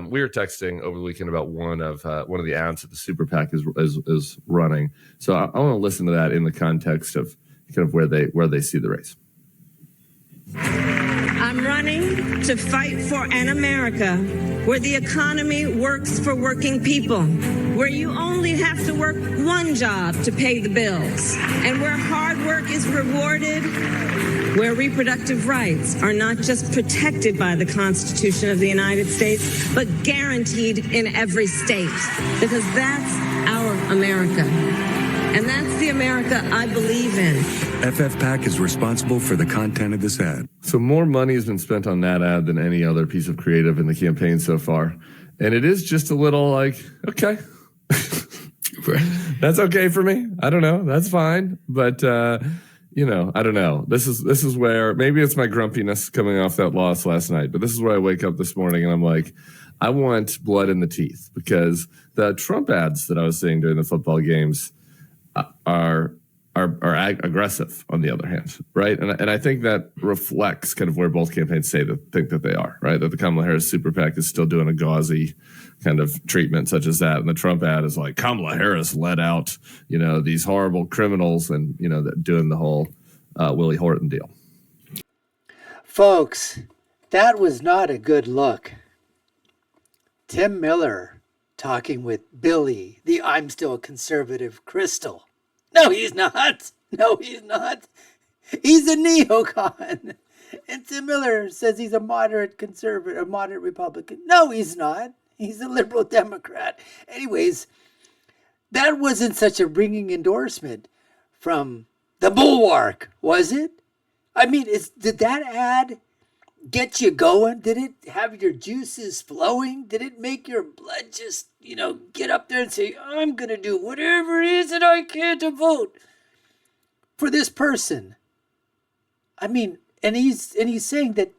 We were texting over the weekend about one of the ads that the super PAC is running. So I want to listen to that in the context of kind of where they see the race. I'm running to fight for an America where the economy works for working people, where you only have to work one job to pay the bills, and where hard work is rewarded, where reproductive rights are not just protected by the Constitution of the United States, but guaranteed in every state, because that's our America. And that's the America I believe in. FFPAC is responsible for the content of this ad. So more money has been spent on that ad than any other piece of creative in the campaign so far. And it is just a little like, okay, that's okay for me. I don't know. That's fine. But, I don't know. This is where maybe it's my grumpiness coming off that loss last night. But this is where I wake up this morning and I'm like, I want blood in the teeth, because the Trump ads that I was seeing during the football games are aggressive on the other hand, right? And I think that reflects kind of where both campaigns think that they are, right? That the Kamala Harris super PAC is still doing a gauzy kind of treatment such as that, and the Trump ad is like Kamala Harris let out, these horrible criminals, and doing the whole Willie Horton deal. Folks, that was not a good look. Tim Miller talking with Billy, the I'm still a conservative Kristol. No, he's not. No, he's not. He's a neocon. And Tim Miller says he's a moderate conservative, a moderate Republican. No, he's not. He's a liberal Democrat. Anyways, that wasn't such a ringing endorsement from the Bullwark, was it? I mean, did that ad get you going? Did it have your juices flowing? Did it make your blood just, get up there and say, I'm going to do whatever it is that I can to vote for this person? I mean, and he's saying that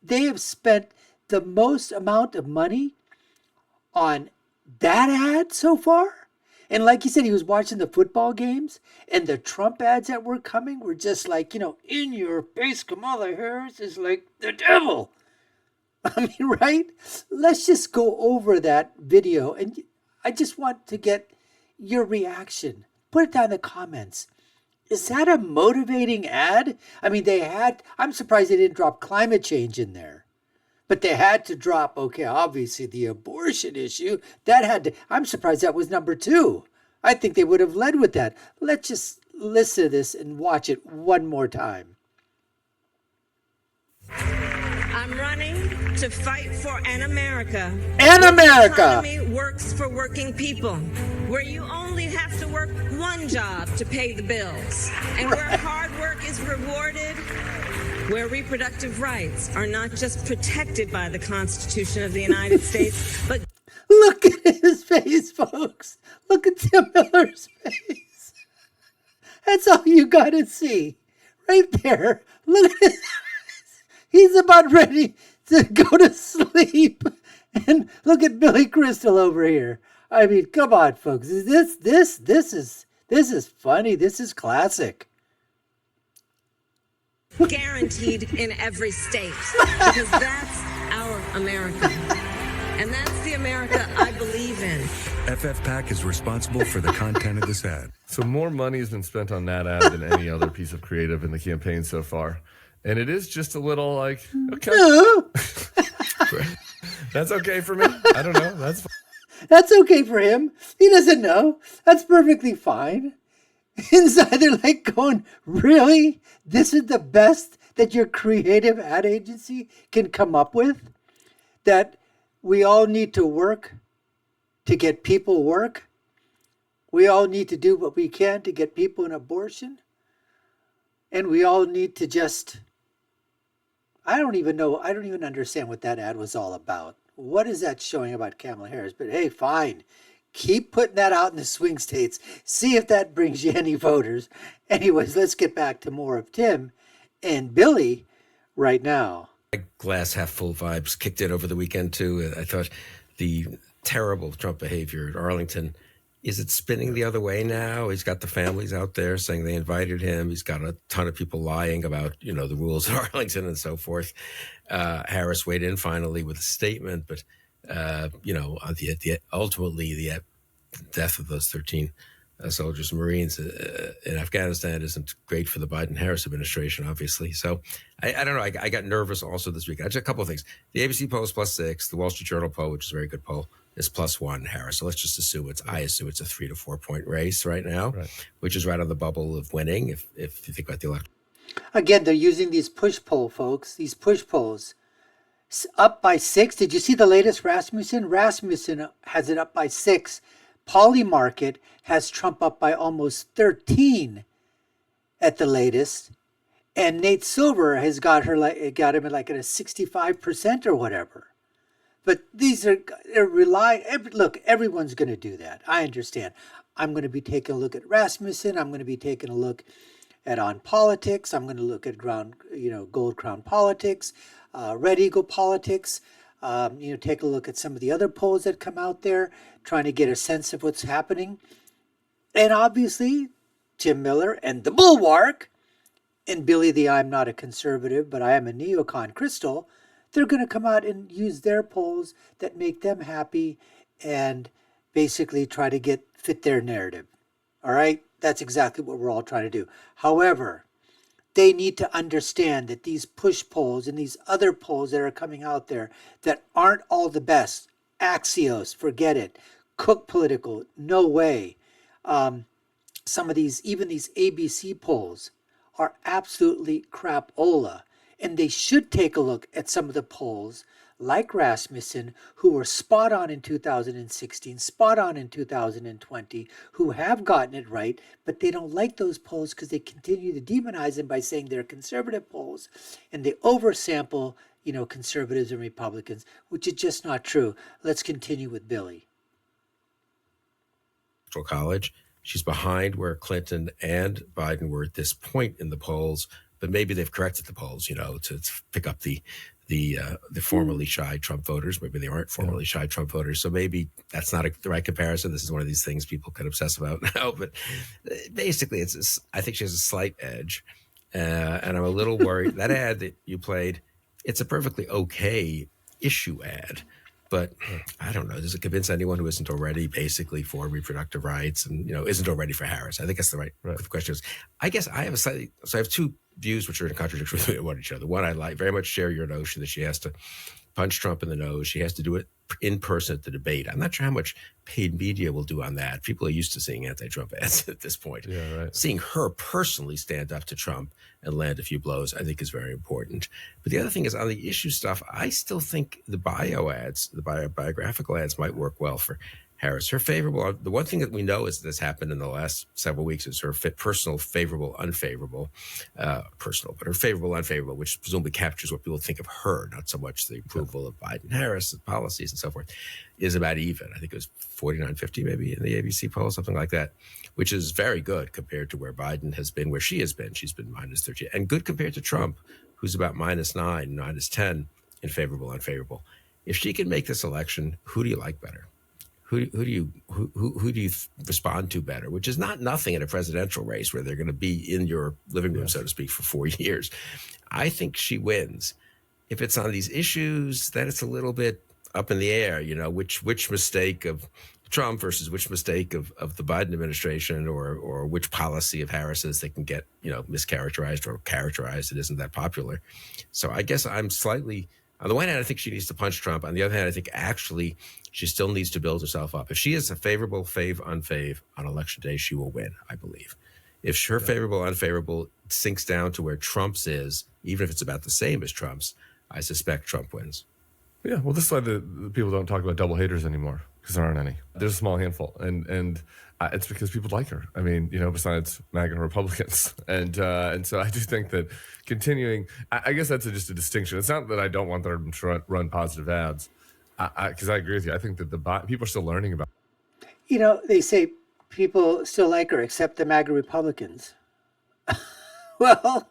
they have spent the most amount of money on that ad so far. And like he said, he was watching the football games, and the Trump ads that were coming were just like, in your face, Kamala Harris is like the devil. I mean, right? Let's just go over that video, and I just want to get your reaction. Put it down in the comments. Is that a motivating ad? I mean, I'm surprised they didn't drop climate change in there. But they had to drop, obviously the abortion issue. I'm surprised that was number 2. I think they would have led with that. Let's just listen to this and watch it one more time. I'm running to fight for an America. An America! Where the economy works for working people, where you only have to work one job to pay the bills, and where hard work is rewarded, where reproductive rights are not just protected by the Constitution of the United States, but... Look at his face, folks. Look at Tim Miller's face. That's all you got to see. Right there. Look at his face. He's about ready to go to sleep. And look at Billy Kristol over here. I mean, come on, folks. This is funny. This is classic. Guaranteed in every state, because that's our America. And that's the America I believe in. FFPAC is responsible for the content of this ad. So more money has been spent on that ad than any other piece of creative in the campaign so far. And it is just a little like, okay. That's okay for me. I don't know. That's fine. That's okay for him. He doesn't know. That's perfectly fine. Inside, they're like going, really? This is the best that your creative ad agency can come up with? That we all need to work to get people work? We all need to do what we can to get people an abortion? And we all need to just... I don't even understand what that ad was all about. What is that showing about Kamala Harris? But hey, fine. Keep putting that out in the swing states. See if that brings you any voters. Anyways, let's get back to more of Tim and Billy right now. Glass half full vibes kicked in over the weekend, too. I thought the terrible Trump behavior at Arlington, is it spinning the other way now? He's got the families out there saying they invited him. He's got a ton of people lying about, the rules at Arlington and so forth. Harris weighed in finally with a statement, but Ultimately the death of those 13 soldiers and Marines in Afghanistan isn't great for the Biden-Harris administration, obviously. So I don't know. I got nervous also this week. I just a couple of things. The ABC poll is +6. The Wall Street Journal poll, which is a very good poll, is +1 Harris. So let's just assume I assume it's a 3 to 4 point race right now, which is right on the bubble of winning. If you think about the election. Again, they're using these push poll, folks. These push polls. Up by 6. Did you see the latest Rasmussen? Rasmussen has it up by 6. Polymarket has Trump up by almost 13 at the latest. And Nate Silver has got him at like at a 65% or whatever. But these are look, everyone's going to do that. I understand. I'm going to be taking a look at Rasmussen. I'm going to be taking a look at On Politics. I'm going to look at Gold Crown Politics, Red Eagle Politics. Take a look at some of the other polls that come out there, trying to get a sense of what's happening. And obviously, Tim Miller and the Bullwark and Billy the I'm not a conservative, but I am a neocon Kristol, they're going to come out and use their polls that make them happy and basically try to fit their narrative. All right? That's exactly what we're all trying to do. However, they need to understand that these push polls and these other polls that are coming out there that aren't all the best, Axios, forget it. Cook Political, no way. Some of these, even these ABC polls, are absolutely crapola. And they should take a look at some of the polls like Rasmussen, who were spot on in 2016, spot on in 2020, who have gotten it right, but they don't like those polls because they continue to demonize them by saying they're conservative polls, and they oversample, conservatives and Republicans, which is just not true. Let's continue with Billy. College. She's behind where Clinton and Biden were at this point in the polls, but maybe they've corrected the polls, to pick up the formerly shy Trump voters. Maybe they aren't formerly shy Trump voters. So maybe that's not the right comparison. This is one of these things people can obsess about now. But basically, I think she has a slight edge. And I'm a little worried. That ad that you played, it's a perfectly okay issue ad. But I don't know. Does it convince anyone who isn't already basically for reproductive rights and, isn't already for Harris? I think that's the right question. Is, I guess I have I have two views which are in contradiction with each other. One, I very much share your notion that she has to punch Trump in the nose. She has to do it in person at the debate. I'm not sure how much paid media will do on that. People are used to seeing anti-Trump ads at this point. Yeah, right. Seeing her personally stand up to Trump and land a few blows, I think, is very important. But the other thing is on the issue stuff, I still think the biographical ads might work well for Harris. The one thing that we know is that's happened in the last several weeks is her personal favorable, unfavorable, but her favorable, unfavorable, which presumably captures what people think of her, not so much the approval of Biden-Harris policies and so forth, is about even. I think it was 49-50 maybe in the ABC poll, something like that, which is very good compared to where Biden has been, where she has been. She's been -30, and good compared to Trump, who's about -9, -10 in favorable, unfavorable. If she can make this election, who do you like better? Who do you respond to better? Which is not nothing in a presidential race where they're going to be in your living room, so to speak, for 4 years. I think she wins. If it's on these issues, then it's a little bit up in the air. Which mistake of Trump versus which mistake of the Biden administration, or which policy of Harris's that can get mischaracterized or characterized that isn't that popular. So I guess I'm slightly. On the one hand, I think she needs to punch Trump. On the other hand, I think actually she still needs to build herself up. If she is a favorable, unfave on election day, she will win, I believe. If her favorable, unfavorable sinks down to where Trump's is, even if it's about the same as Trump's, I suspect Trump wins. Yeah, well, this is why the people don't talk about double haters anymore, because there aren't any. There's a small handful, and it's because people like her. I mean, besides MAGA Republicans, and so I do think that continuing. I guess that's just a distinction. It's not that I don't want them to run positive ads, because I agree with you. I think that people are still learning about. They say people still like her, except the MAGA Republicans. Well,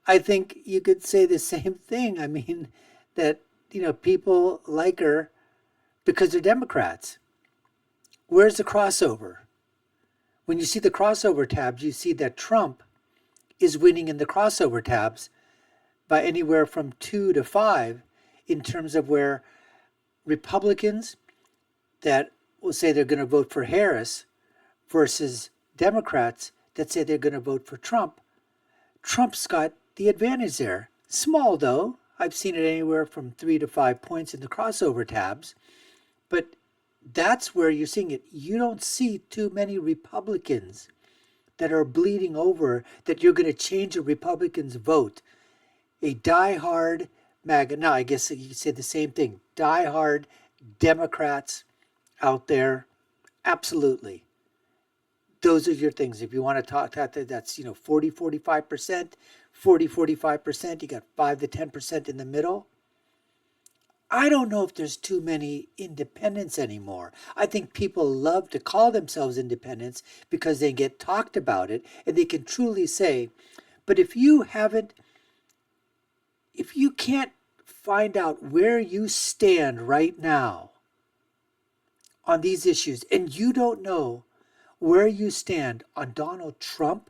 I think you could say the same thing. I mean, that people like her because they're Democrats. Where's the crossover? When you see the crossover tabs, you see that Trump is winning in the crossover tabs by anywhere from 2 to 5 in terms of where Republicans that will say they're going to vote for Harris versus Democrats that say they're going to vote for Trump, Trump's got the advantage there. Small, though. I've seen it anywhere from 3 to 5 points in the crossover tabs. But that's where you're seeing it. You don't see too many Republicans that are bleeding over that you're going to change a Republican's vote. A diehard MAGA, no, I guess you could say the same thing. Diehard Democrats out there, absolutely. Those are your things. If you want to talk that, that's 40, 45%, 40, 45%. You got 5 to 10% in the middle. I don't know if there's too many independents anymore. I think people love to call themselves independents because they get talked about it and they can truly say, but if you can't find out where you stand right now on these issues and you don't know where you stand on Donald Trump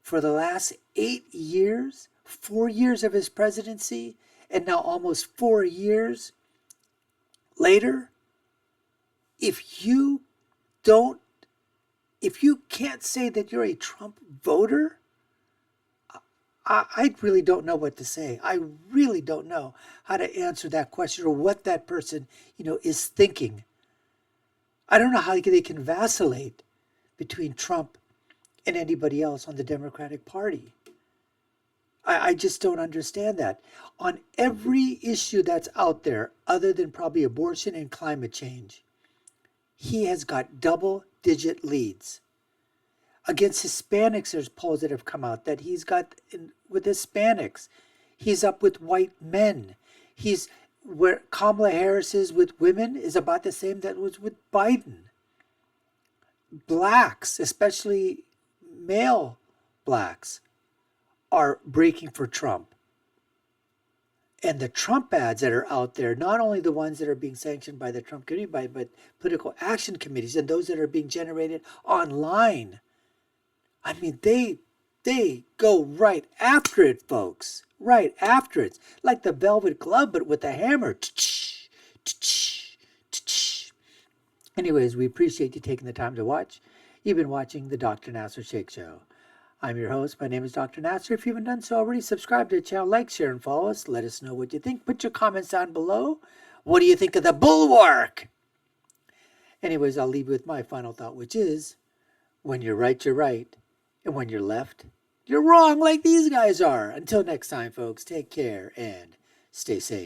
for the last 8 years, 4 years of his presidency, and now almost 4 years later, if you can't say that you're a Trump voter, I really don't know what to say. I really don't know how to answer that question or what that person, is thinking. I don't know how they can vacillate between Trump and anybody else on the Democratic Party. I just don't understand that. On every issue that's out there, other than probably abortion and climate change, he has got double-digit leads. Against Hispanics, there's polls that have come out that he's got with Hispanics. He's up with white men. He's where Kamala Harris is with women is about the same that was with Biden. Blacks, especially male blacks, are breaking for Trump. And the Trump ads that are out there, not only the ones that are being sanctioned by the Trump community, but political action committees and those that are being generated online. I mean, they go right after it, folks. Right after it. Like the velvet glove, but with a hammer. Anyways, we appreciate you taking the time to watch. You've been watching the Dr. Nasser Shake Show. I'm your host. My name is Dr. Nasser. If you haven't done so already, subscribe to the channel, like, share, and follow us. Let us know what you think. Put your comments down below. What do you think of the Bullwark? Anyways, I'll leave you with my final thought, which is, when you're right, you're right. And when you're left, you're wrong like these guys are. Until next time, folks, take care and stay safe.